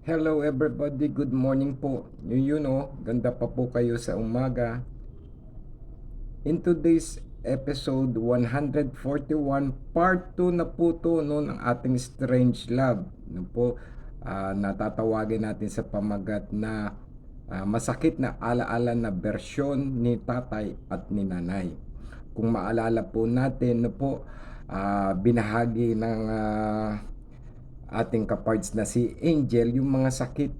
Hello everybody, good morning po. Ganda pa po kayo sa umaga. In today's episode 141, part 2 na po to ng ating Strange Love. Natatawagin natin sa pamagat na masakit na alaala na bersyon ni tatay at ni nanay. Kung maalala po natin, binahagi ng ating kapards na si Angel yung mga sakit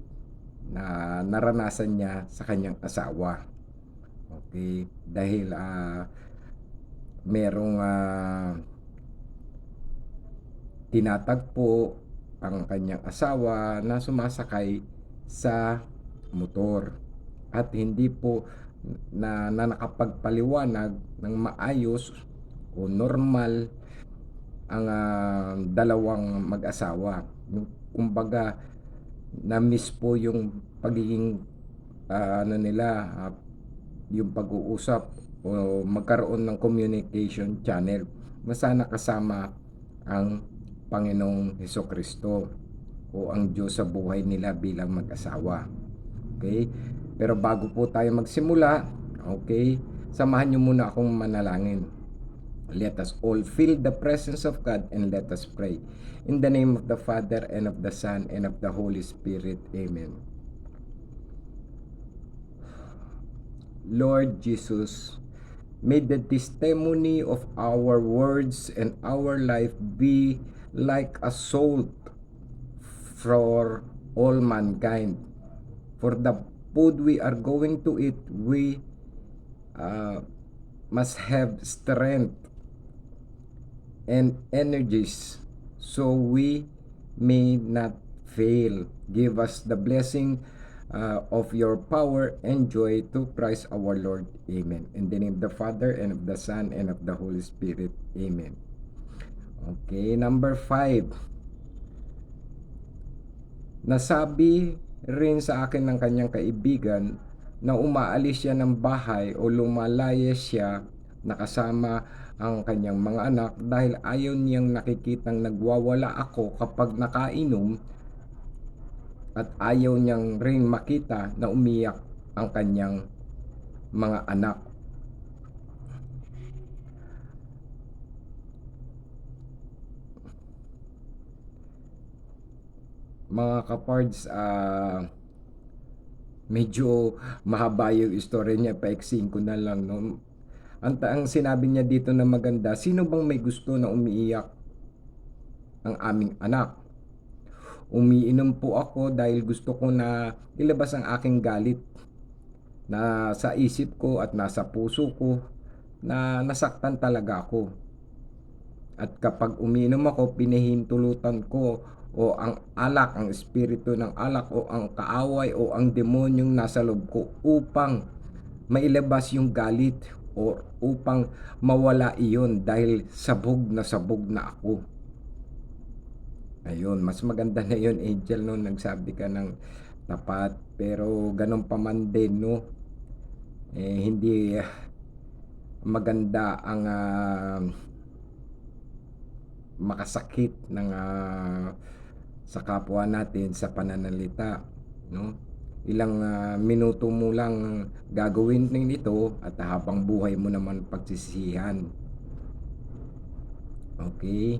na naranasan niya sa kanyang asawa. Okay, dahil merong tinatagpo ang kanyang asawa na sumasakay sa motor at hindi po na nakapagpaliwanag ng maayos o normal ang dalawang mag-asawa. Kumbaga, na-miss po yung pagiging yung pag-uusap o magkaroon ng communication channel. Masana kasama ang Panginoong Hesukristo o ang Diyos sa buhay nila bilang mag-asawa. Okay? Pero bago po tayo magsimula, okay, samahan niyo muna akong manalangin. Let us all feel the presence of God and let us pray. In the name of the Father, and of the Son, and of the Holy Spirit. Amen. Lord Jesus, may the testimony of our words and our life be like a salt for all mankind. For the food we are going to eat, we must have strength and energies so we may not fail. Give us the blessing of your power and joy to Christ our Lord. Amen. In the name of the Father, and of the Son, and of the Holy Spirit. Amen. Okay, number 5. Nasabi rin sa akin ng kanyang kaibigan na umaalis siya ng bahay o lumalayas siya nakasama ang kanyang mga anak dahil ayaw niyang nakikitang nagwawala ako kapag nakainom at ayaw niyang rin makita na umiyak ang kanyang mga anak. Mga kapards, medyo mahaba yung story niya, paiksin ko na lang, no? Ang sinabi niya dito na maganda, sino bang may gusto na umiiyak ang aming anak? Umiinom po ako dahil gusto ko na ilabas ang aking galit na sa isip ko at nasa puso ko na nasaktan talaga ako. At kapag umiinom ako, pinahintulutan ko o ang alak, ang espiritu ng alak o ang kaaway o ang demonyong nasa loob ko upang mailabas yung galit o upang mawala iyon dahil sabog na ako. Ayun, mas maganda na yun, Angel, no? Nagsabi ka ng tapat, pero ganun pa man din, no? Hindi maganda ang makasakit ng sa kapwa natin sa pananalita, no? Ilang minuto mo lang gagawin din ito at habang buhay mo naman pagsisihan. Okay.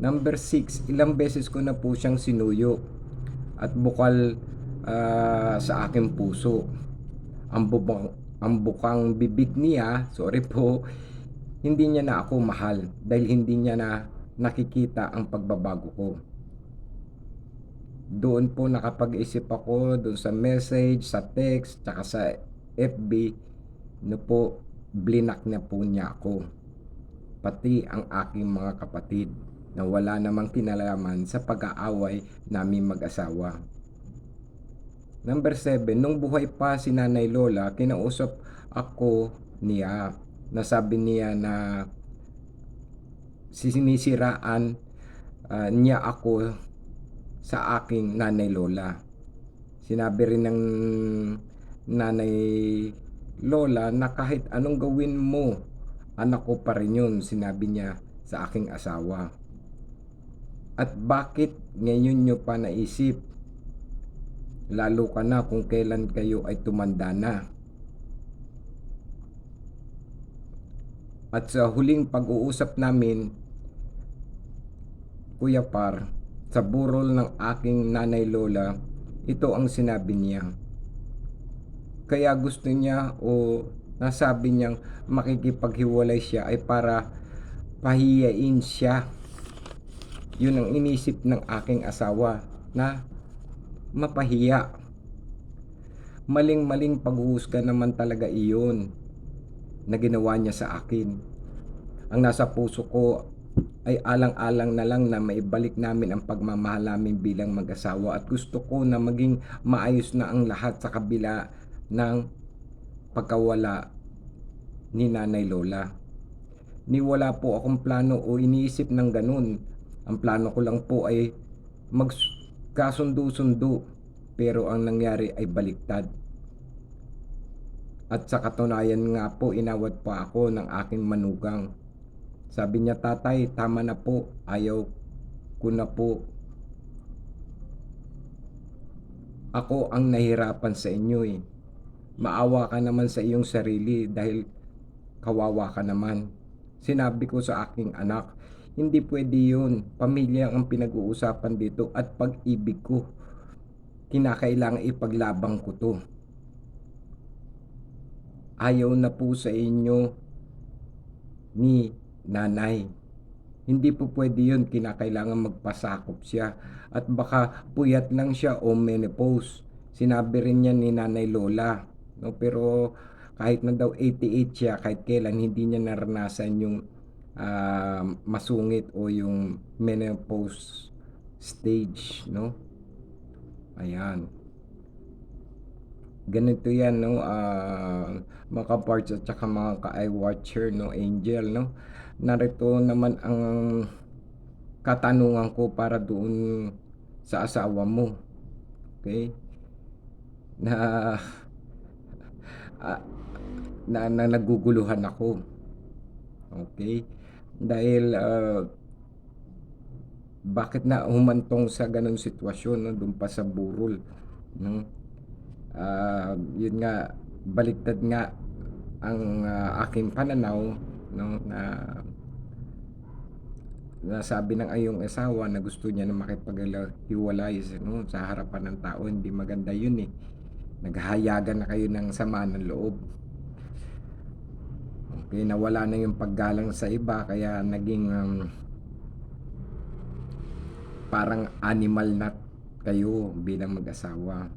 Number 6, ilang beses ko na po siyang sinuyo at bukal sa aking puso. Ang bukang bibig niya, sorry po, hindi niya na ako mahal dahil hindi niya na nakikita ang pagbabago ko. Doon po nakapag-isip ako doon sa message, sa text, tsaka sa FB, blinak na po niya ako. Pati ang aking mga kapatid na wala namang kinalaman sa pag-aaway namin mag-asawa. Number 7, nung buhay pa si Nanay Lola, kinausap ako niya. Nasabi niya na sinisiraan niya ako sa aking Nanay Lola. Sinabi rin ng Nanay Lola na kahit anong gawin mo, anak ko pa rin yun, sinabi niya sa aking asawa. At bakit ngayon nyo pa naisip lalo ka na kung kailan kayo ay tumanda na. At sa huling pag-uusap namin, Kuya Par, sa burol ng aking nanay Lola, ito ang sinabi niya. Kaya gusto niya o nasabi niyang makikipaghiwalay siya ay para pahiyain siya. Yun ang inisip ng aking asawa, na mapahiya. Maling-maling paghuhusga naman talaga iyon na ginawa niya sa akin. Ang nasa puso ko ay alang-alang na lang na maibalik namin ang pagmamahal namin bilang mag-asawa, at gusto ko na maging maayos na ang lahat sa kabila ng pagkawala ni Nanay Lola. Ni wala po akong plano o iniisip ng ganun. Ang plano ko lang po ay magkasundo-sundo, pero ang nangyari ay baliktad. At sa katunayan nga po, inawat pa ako ng aking manugang. Sabi niya, tatay, tama na po, ayaw ko na po. Ako ang nahirapan sa inyo eh. Maawa ka naman sa iyong sarili dahil kawawa ka naman. Sinabi ko sa aking anak, hindi pwede yun. Pamilya ang pinag-uusapan dito at pag-ibig ko. Kinakailangan ipaglabang ko to. Ayaw na po sa inyo ni nanay. Hindi po pwede yun. Kinakailangan magpasakop siya. At baka puyat lang siya o menopause. Sinabi rin niya ni Nanay Lola. No? Pero kahit na daw 88 siya, kahit kailan hindi niya naranasan yung masungit o yung menopause stage. No? Ayan. Ganito yan, no? Mga ka-parts at saka mga ka-eye watcher, no? Angel, no? Narito naman ang katanungan ko para doon sa asawa mo. Okay? Na na naguguluhan ako. Okay? Dahil bakit na humantong sa ganung sitwasyon, no? Doon pa sa burol, no? Yun nga, baliktad nga ang aking pananaw, no, na nasabi ng ayong asawa na gusto niya na makipaghiwalay, no, sa harapan ng tao. Hindi maganda yun eh. Naghahayagan na kayo ng sama ng loob. Okay, nawala na yung paggalang sa iba, kaya naging parang animal na kayo bilang mag-asawa.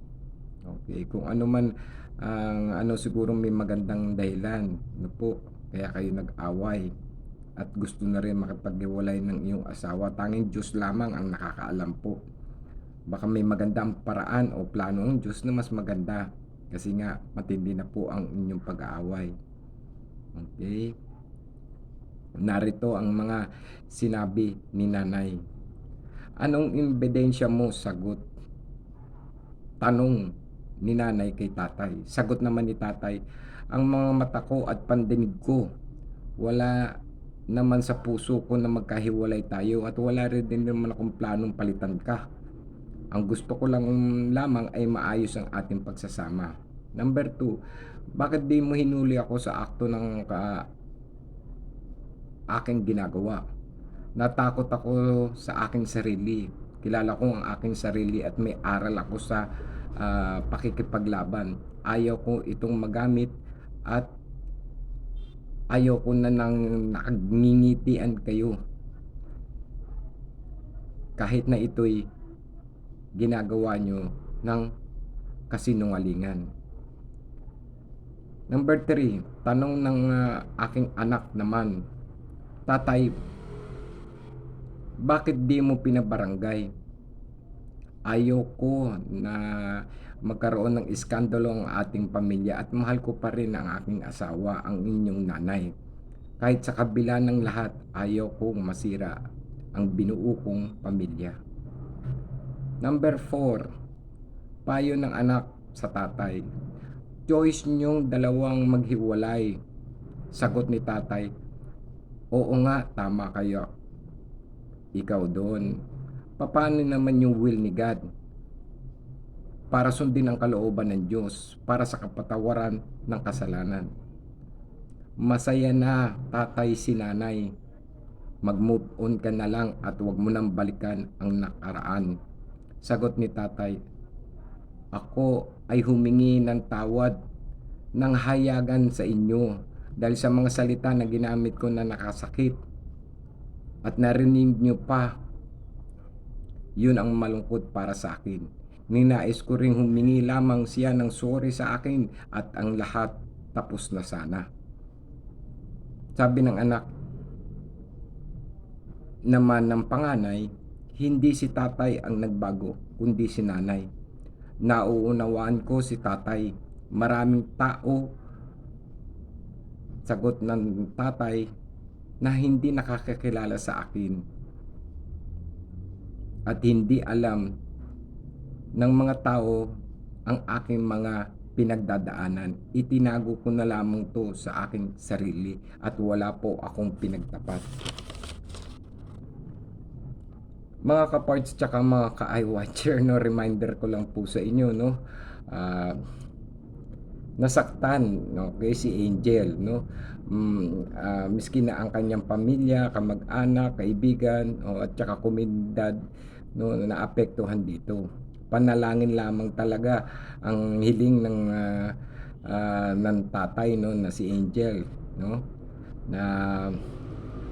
Okay, kung ano man ang siguro may magandang dahilan, no po, kaya kayo nag-away at gusto na rin makipaghiwalay ng iyong asawa. Tanging Diyos lamang ang nakakaalam po. Baka may magandang paraan o plano ng Diyos na mas maganda, kasi nga matindi na po ang inyong pag-aaway. Okay, narito ang mga sinabi ni nanay. Anong ebidensya mo? Sagot. Tanong ni nanay kay tatay. Sagot naman ni tatay, ang mga mata ko at pandinig ko, wala naman sa puso ko na magkahiwalay tayo, at wala rin din naman akong planong palitan ka. Ang gusto ko lang lamang ay maayos ang ating pagsasama. Number 2, bakit di mo hinuli ako sa akto ng aking ginagawa? Natakot ako sa aking sarili. Kilala ko ang aking sarili at may aral ako sa pakikipaglaban. Ayaw ko itong magamit at ayaw ko na nang nakangingitian kayo. Kahit na ito'y ginagawa nyo ng kasinungalingan. Number 3, tanong ng aking anak naman, tatay, bakit di mo pinabarangay? Ayoko na magkaroon ng iskandalo ang ating pamilya at mahal ko pa rin ang aking asawa, ang inyong nanay. Kahit sa kabila ng lahat, ayaw kong masira ang binuo kong pamilya. Number 4, payo ng anak sa tatay. Choice nyong dalawang maghiwalay. Sagot ni tatay, oo nga, tama kayo. Ikaw doon. Paano naman yung will ni God? para sundin ang kalooban ng Diyos para sa kapatawaran ng kasalanan. Masaya na, tatay, si nanay. Mag-move on ka na lang at huwag mo nang balikan ang nakaraan. Sagot ni tatay, ako ay humingi ng tawad ng hayagan sa inyo dahil sa mga salita na ginamit ko na nakasakit at narinig nyo pa. Yun ang malungkot para sa akin. Ninais ko ring humingi lamang siya ng sorry sa akin at ang lahat tapos na sana. Sabi ng anak naman ng panganay, hindi si tatay ang nagbago, kundi si nanay. Nauunawaan ko si tatay. Maraming tao, sagot ng tatay, na hindi nakakakilala sa akin at hindi alam ng mga tao ang aking mga pinagdadaanan. Itinago ko na lamang to sa aking sarili at wala po akong pinagtapat. Mga ka-parts tsaka mga ka-eye-watcher, no, reminder ko lang po sa inyo, no, nasaktan, no, kay si Angel, no, miski na ang kanyang pamilya, kamag-anak, kaibigan, at tsaka komunidad, no, naapektuhan dito. Panalangin lamang talaga ang hiling ng tatay, no, na si Angel, no, na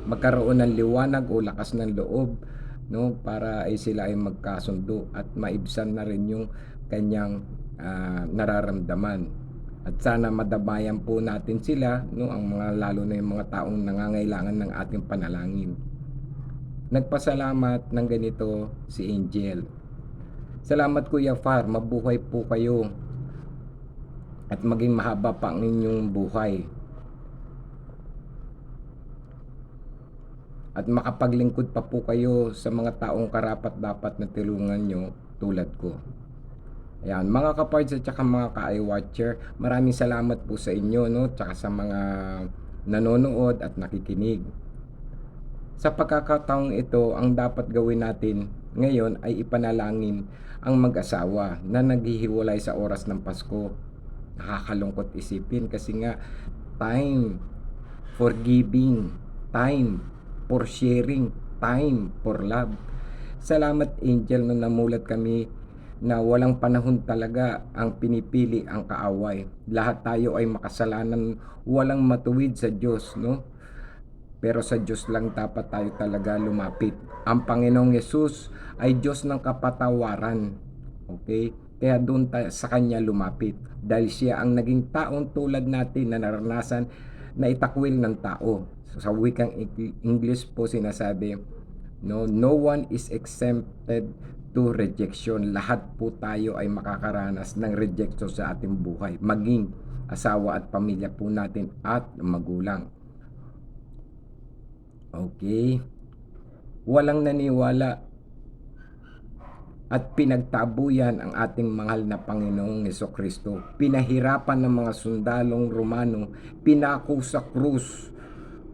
magkaroon ng liwanag o lakas ng loob, no, para ay sila ay magkasundo at maibsan na rin yung kanyang nararamdaman. At sana madabayan po natin sila, no, ang mga lalo na yung mga taong nangangailangan ng ating panalangin. Nagpasalamat ng ganito si Angel. Salamat Kuya Far, mabuhay po kayo at maging mahaba pa ang inyong buhay. At makapaglingkod pa po kayo sa mga taong karapat-dapat na tulungan nyo tulad ko. Ayan, mga ka-parts at saka mga ka-eye-watcher, maraming salamat po sa inyo, no, tsaka sa mga nanonood at nakikinig. Sa pagkakataong ito, ang dapat gawin natin ngayon ay ipanalangin ang mag-asawa na naghihiwalay sa oras ng Pasko. Nakakalungkot isipin kasi nga time for giving, time for sharing, time for love. Salamat Angel na namulat kami na walang panahon talaga ang pinipili ang kaaway. Lahat tayo ay makasalanan, walang matuwid sa Diyos, no? Pero sa Diyos lang dapat tayo talaga lumapit. Ang Panginoong Yesus ay Diyos ng kapatawaran. Okay? Kaya doon tayo sa Kanya lumapit. Dahil siya ang naging taong tulad natin na naranasan na itakwil ng tao. So, sa wikang English po sinasabi, no one is exempted to rejection. Lahat po tayo ay makakaranas ng rejection sa ating buhay, maging asawa at pamilya po natin at magulang. Okay? Walang naniwala at pinagtabuyan ang ating mahal na Panginoong Hesukristo. Pinahirapan ng mga sundalong Romano, pinako sa krus,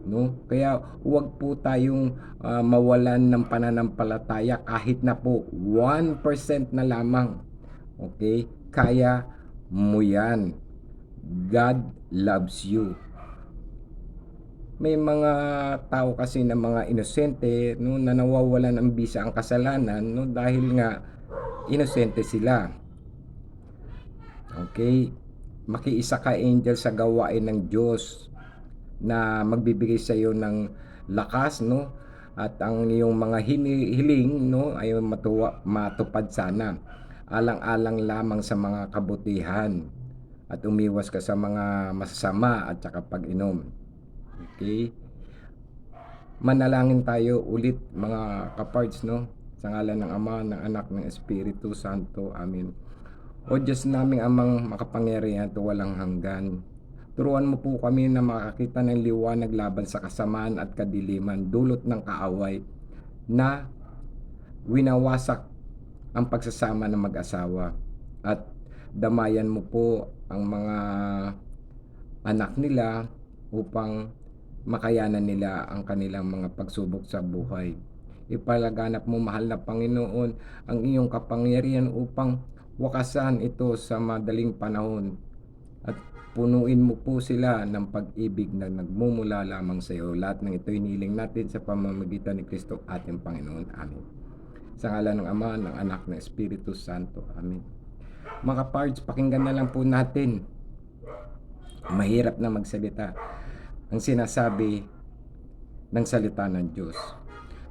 no? Kaya huwag po tayong mawalan ng pananampalataya kahit na po 1% na lamang. Okay? Kaya mo yan. God loves you. May mga tao kasi na mga inosente, no, na nawawalan ng bisa ang kasalanan, no, dahil nga inosente sila. Okay? Makiisa ka Angel sa gawain ng Diyos na magbibigay sa iyo ng lakas, no, at ang iyong mga hiling, no, ay matupad sana. Alang-alang lamang sa mga kabutihan at umiwas ka sa mga masasama at saka pag-inom. Okay? Manalangin tayo ulit mga kaparts, no? Sa ngalan ng Ama, ng Anak, ng Espiritu Santo. Amen. O Diyos naming Amang makapangyarihan at walang hanggan, turuan mo po kami na makakita ng liwanag laban sa kasamaan at kadiliman, dulot ng kaaway na winawasak ang pagsasama ng mag-asawa. At damayan mo po ang mga anak nila upang makayanan nila ang kanilang mga pagsubok sa buhay. Ipalaganap mo, mahal na Panginoon, ang iyong kapangyarihan upang wakasan ito sa madaling panahon at punuin mo po sila ng pag-ibig na nagmumula lamang sa iyo. Lahat ng ito iniling natin sa pamamagitan ni Kristo ating Panginoon. Amen. Sa ngalan ng Ama, ng Anak, ng Espiritu Santo. Amen. Mga pards, pakinggan na lang po natin. Mahirap na magsalita ang sinasabi ng salita ng Diyos.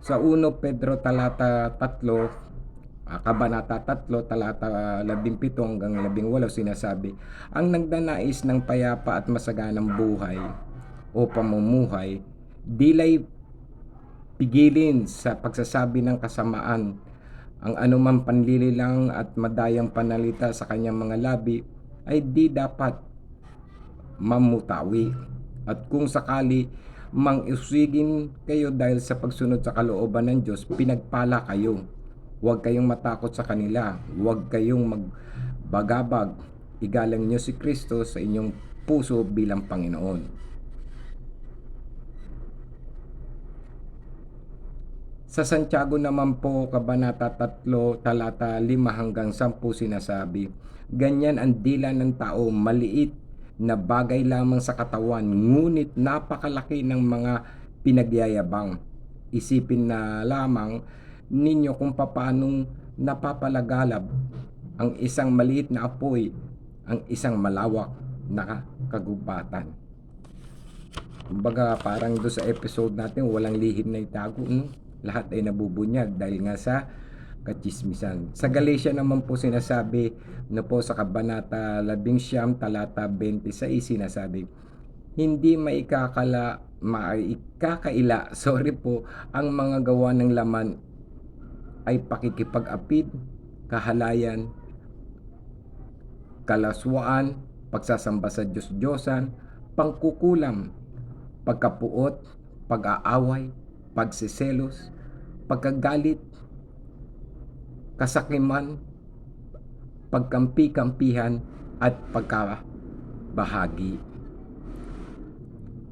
Sa 1 Pedro talata 3, kabanata 3, talata 17 hanggang 18 sinasabi, ang nagdanais ng payapa at masaganang buhay o pamumuhay, dilay pigilin sa pagsasabi ng kasamaan, ang anumang panlililang at madayang panalita sa kanyang mga labi ay di dapat mamutawi. At kung sakali mang-usigin kayo dahil sa pagsunod sa kalooban ng Diyos, pinagpala kayo. Huwag kayong matakot sa kanila. Huwag kayong magbagabag. Igalang niyo si Kristo sa inyong puso bilang Panginoon. Sa Santiago naman po, kabanata 3, talata 5 hanggang 10 sinasabi, ganyan ang dila ng tao, maliit na bagay lamang sa katawan, ngunit napakalaki ng mga pinagyayabang. Isipin na lamang ninyo kung paanong napapalagalab ang isang maliit na apoy, ang isang malawak na kagubatan. Kumbaga parang doon sa episode natin, walang lihim na itago, no? Lahat ay nabubunyag dahil nga sa kachismisan. Sa Galatia naman po sinasabi na po sa kabanata 11, talata 26 sinasabi, hindi maikakaila ang mga gawa ng laman ay pakikipag-apid, kahalayan, kalaswaan, pagsasamba sa Diyos-Diyosan, pangkukulam, pagkapuot, pag-aaway, pagsiselos, pagkagalit, kasakiman, pagkampi-kampihan, at pagkabahagi.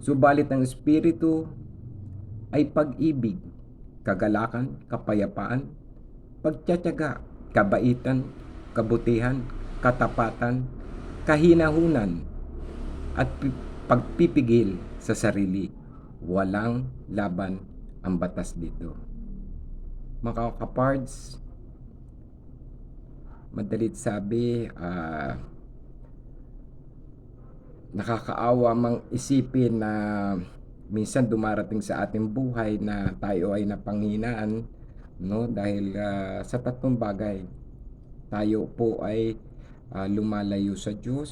Subalit ang Espiritu ay pag-ibig, kagalakan, kapayapaan, pagtiyatiyaga, kabaitan, kabutihan, katapatan, kahinahunan, at pagpipigil sa sarili. Walang laban ang batas dito. Mga kapards, madalit sabi, nakakaawa mang isipin na minsan dumarating sa ating buhay na tayo ay napanghinaan, no? Dahil sa tatlong bagay, tayo po ay lumalayo sa Diyos,